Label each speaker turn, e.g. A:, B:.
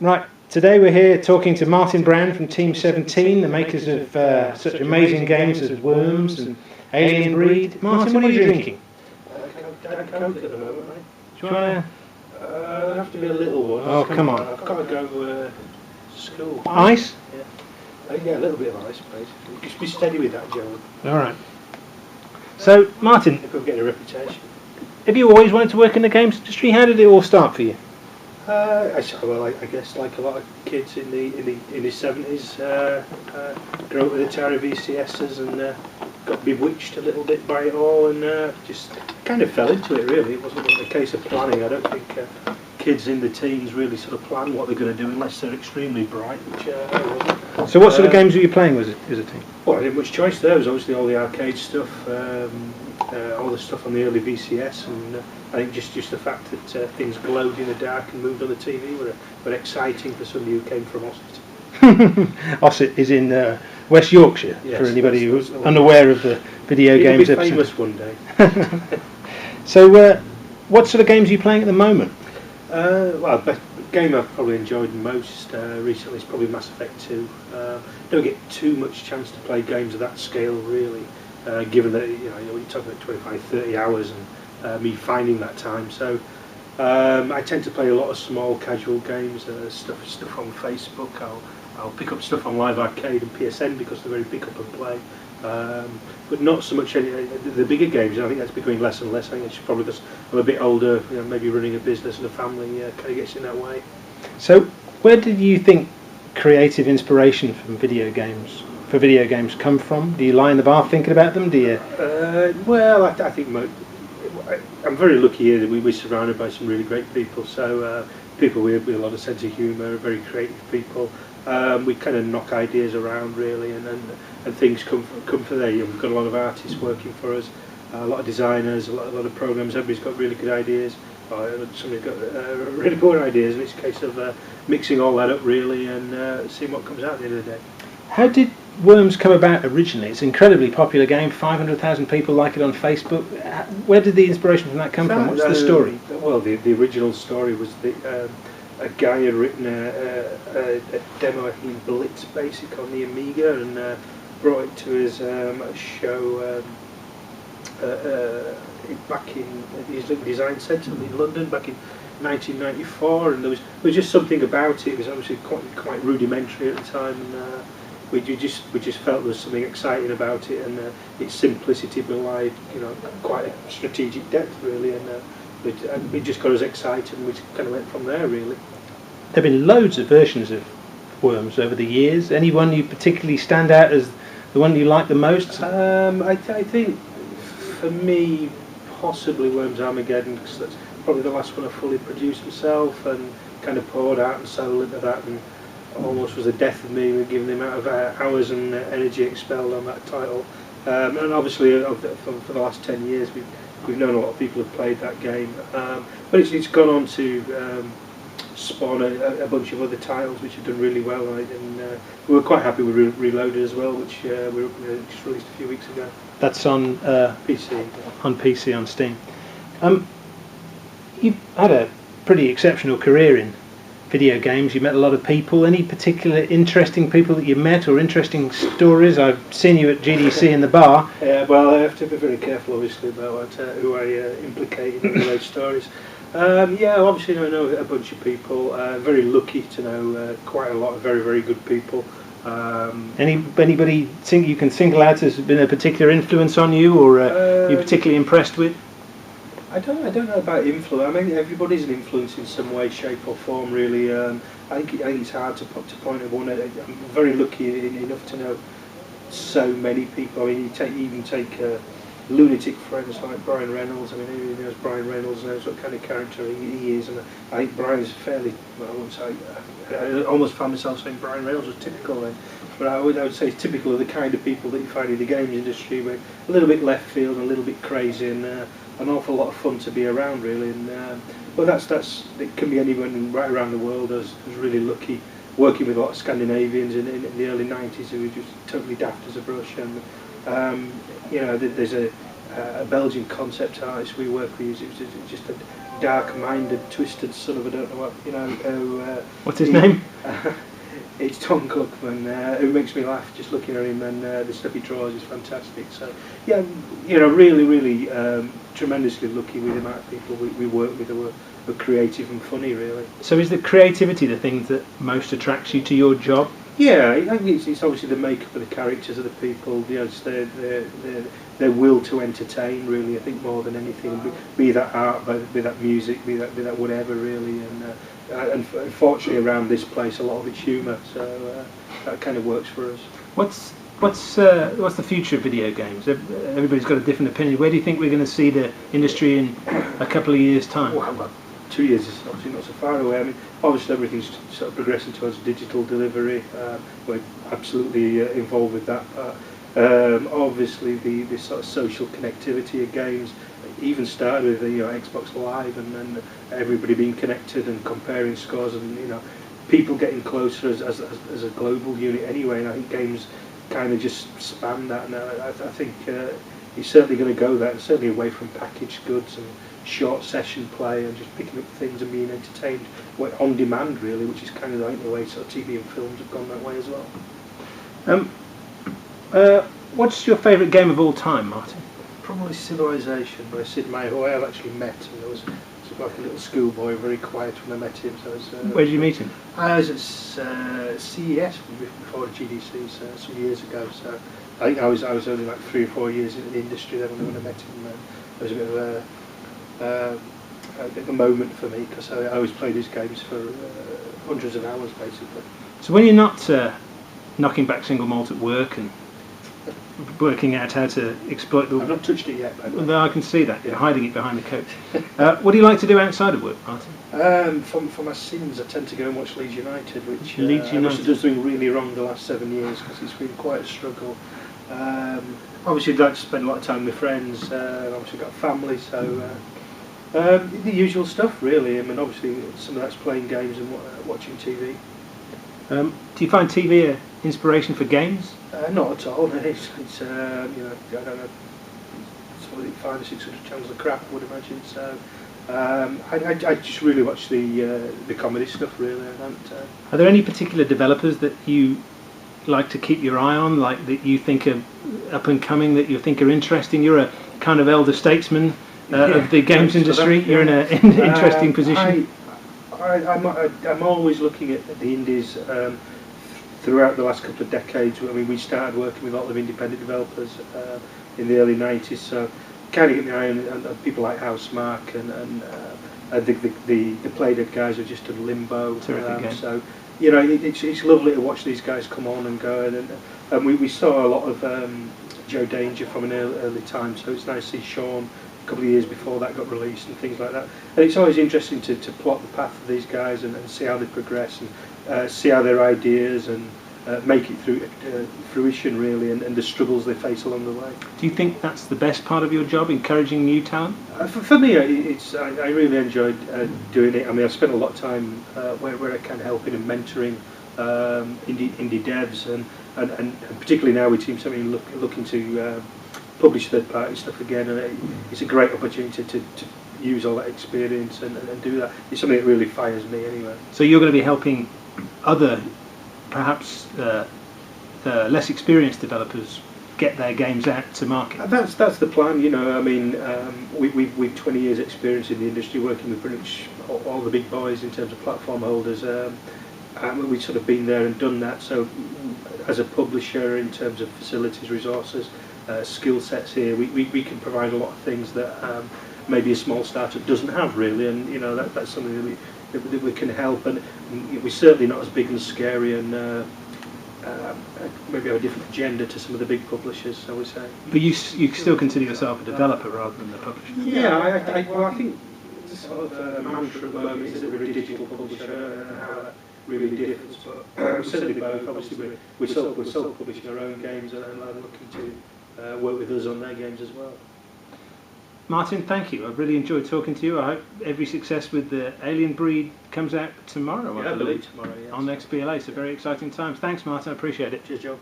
A: Right, today we're here talking to Martyn Brown from Team17, the makers of such amazing games as Worms and Alien Breed. Martyn, what are you drinking?
B: Coke at the moment, mate.
A: Do you want
B: It'll have to be a little one.
A: Oh, come on.
B: I've got to go to school.
A: Ice?
B: Yeah, a little bit of ice, please. Just be steady with that, Joe.
A: Alright. So, Martyn,
B: If we're getting a reputation.
A: have you always wanted to work in the games industry? How did it all start for you?
B: I guess like a lot of kids in the 70s, grew up with Atari VCSs and got bewitched a little bit by it all, and just kind of fell into it. Really, it wasn't a case of planning. I don't think kids in the teens really sort of plan what they're going to do unless they're extremely bright. Which I wasn't.
A: So, what sort of games were you playing as a team?
B: Well, I didn't much choice there. There was obviously all the arcade stuff, all the stuff on the early VCS, and I think just the fact that things glowed in the dark and moved on the TV were exciting for somebody who came from Ossett.
A: Ossett is in West Yorkshire,
B: Yes,
A: for anybody
B: that's
A: who's
B: the one.
A: unaware of the video
B: You'll
A: games
B: be
A: episode.
B: famous one day.
A: So, what sort of games are you playing at the moment?
B: Well, the game I've probably enjoyed most recently is probably Mass Effect 2. Don't get too much chance to play games of that scale, really, given that you're talking about 25, 30 hours and me finding that time. So I tend to play a lot of small, casual games, stuff on Facebook. I'll pick up stuff on Live Arcade and PSN because they're very pick up and play. But not so much the bigger games. I think that's becoming less and less. I think it's probably because I'm a bit older, maybe running a business and a family kind of gets in that way.
A: So, where did you think creative inspiration from video games come from? Do you lie in the bar thinking about them? Do you?
B: Well, I think I'm very lucky here that we're surrounded by some really great people. So people with a lot of sense of humour, very creative people. We kind of knock ideas around really, and things come from there. We've got a lot of artists working for us, a lot of designers, a lot of programs. Everybody's got really good ideas. Somebody's got really poor ideas, and it's a case of mixing all that up really and seeing what comes out at the end of the day.
A: How did Worms come about originally? It's an incredibly popular game. 500,000 people like it on Facebook. Where did the inspiration from that come from? What's the story?
B: Well, the original story was a guy had written a demo, I think, in Blitz Basic on the Amiga, and brought it to his show back in his little design centre in London back in 1994, and there was just something about it. It was obviously quite rudimentary at the time, and we just felt there was something exciting about it, and its simplicity belied quite a strategic depth really, and it just got us excited, and we kind of went from there really.
A: There have been loads of versions of Worms over the years. Any one you particularly stand out as the one you like the most?
B: I think for me, possibly Worms Armageddon, because that's probably the last one I fully produced myself and kind of poured out and soul into that, and almost was a death of me given the amount of hours and energy expelled on that title. And obviously for the last 10 years we've known a lot of people have played that game, but it's gone on to spawn a bunch of other titles which have done really well, and we were quite happy with Reloaded as well, which we just released a few weeks ago.
A: That's on
B: PC. Yeah.
A: On PC on Steam. You've had a pretty exceptional career in video games. You met a lot of people. Any particular interesting people that you met, or interesting stories? I've seen you at GDC in the bar.
B: Yeah, well, I have to be very careful, obviously, about who I implicate in those stories. Yeah, obviously I know a bunch of people. Very lucky to know quite a lot of very, very good people.
A: Anybody think you can single out as been a particular influence on you, or you're particularly impressed with?
B: I don't know about influence. I mean, everybody's an influence in some way, shape, or form. Really, I think it's hard to point at one. I'm very lucky enough to know so many people. I mean, you take lunatic friends like Brian Reynolds. I mean, who knows Brian Reynolds knows what kind of character he is, and I think Brian's fairly. Well, I wouldn't say. I almost found myself saying Brian Reynolds was typical then, but I would say it's typical of the kind of people that you find in the games industry, where a little bit left field, and a little bit crazy, and an awful lot of fun to be around, really. And but that's it can be anyone right around the world. I was really lucky working with a lot of Scandinavians in the early 90s who were just totally daft as a brush, and there's a Belgian concept artist we work with. It was just a dark-minded, twisted son of a don't know what, you know.
A: What's his name?
B: It's Tom Cookman, who makes me laugh just looking at him, and the stuff he draws is fantastic. So, yeah, you know, really tremendously lucky with the amount of people we work with who are creative and funny, really.
A: So is the creativity the thing that most attracts you to your job?
B: Yeah, I think it's obviously the makeup of the characters of the people, you know, it's their will to entertain, really, I think, more than anything, be that art, be that music, be that whatever, really, and fortunately around this place a lot of it's humour, so that kind of works for us.
A: What's the future of video games? Everybody's got a different opinion. Where do you think we're going to see the industry in a couple of years' time?
B: Well, 2 years is obviously not so far away. I mean, obviously everything's sort of progressing towards digital delivery. We're absolutely involved with that part. Obviously, the sort of social connectivity of games even started with Xbox Live, and then everybody being connected and comparing scores, and people getting closer as a global unit anyway. And I think games kind of just span that. And I think it's certainly going to go there, and certainly away from packaged goods and short session play and just picking up things and being entertained on demand, really, which is kind of like the way sort of TV and films have gone that way as well.
A: What's your favourite game of all time, Martyn?
B: Probably Civilization by Sid Meier, who I have actually met, and I was like a little schoolboy, very quiet when I met him. So
A: where did you meet him?
B: I was at CES before GDC, so some years ago. So I think I was only like 3 or 4 years in the industry then when I met him. It was a bit of a moment for me, because I always played his games for hundreds of hours basically.
A: So when you're not knocking back single malt at work and working out how to exploit the...
B: I've not touched it yet.
A: Well, I can see that. You're hiding it behind the coat. What do you like to do outside of work, Martyn?
B: For my sins, I tend to go and watch Leeds United, which
A: Leeds United.
B: I must have done something really wrong the last 7 years, because it's been quite a struggle. Obviously, I'd like to spend a lot of time with friends. Obviously, got a family, so the usual stuff, really. I mean, obviously, some of that's playing games and watching TV.
A: Do you find TV an inspiration for games?
B: Not at all. It's I don't know, it's probably 500 or 600 channels of crap, I would imagine. So I just really watch the comedy stuff, really.
A: Are there any particular developers that you like to keep your eye on, like that you think are up and coming, that you think are interesting? You're a kind of elder statesman of the games industry. You're in an interesting position.
B: I'm always looking at the indies. Throughout the last couple of decades, I mean, we started working with a lot of independent developers in the early 90s, so kind of get my eye on people like Housemarque and the Playdead guys are just in Limbo. So, it's lovely to watch these guys come on and go, and we saw a lot of Joe Danger from an early time, so it's nice to see Sean a couple of years before that got released and things like that. And it's always interesting to plot the path of these guys and see how they progress and see how their ideas and make it through fruition, really, and the struggles they face along the way.
A: Do you think that's the best part of your job, encouraging new talent?
B: For me, I really enjoyed doing it. I mean, I've spent a lot of time where I can, helping and mentoring indie devs, and particularly now with Team17 looking to publish third-party stuff again, and it's a great opportunity to use all that experience and do that. It's something that really fires me anyway.
A: So you're going to be helping other, perhaps less experienced developers get their games out to market?
B: That's the plan, I mean, we've 20 years experience in the industry, working with pretty much all the big boys in terms of platform holders. We've sort of been there and done that, so as a publisher, in terms of facilities, resources, skill sets here, we can provide a lot of things that maybe a small startup doesn't have, really, and that's something that we can help, and we're certainly not as big and scary, and maybe have a different agenda to some of the big publishers, shall we say.
A: But you still consider yourself a developer rather than a publisher?
B: Yeah, I think the sort of mantra at the moment is that we're a digital publisher, and how that really differs, but certainly both. Obviously we're self-publishing our own games, and looking to work with us on their games as well.
A: Martyn, thank you. I've really enjoyed talking to you. I hope every success with the Alien Breed comes out tomorrow.
B: Yeah, I believe tomorrow, yes.
A: On XBLA, so very exciting times. Thanks, Martyn, I appreciate it.
B: Cheers, Joe.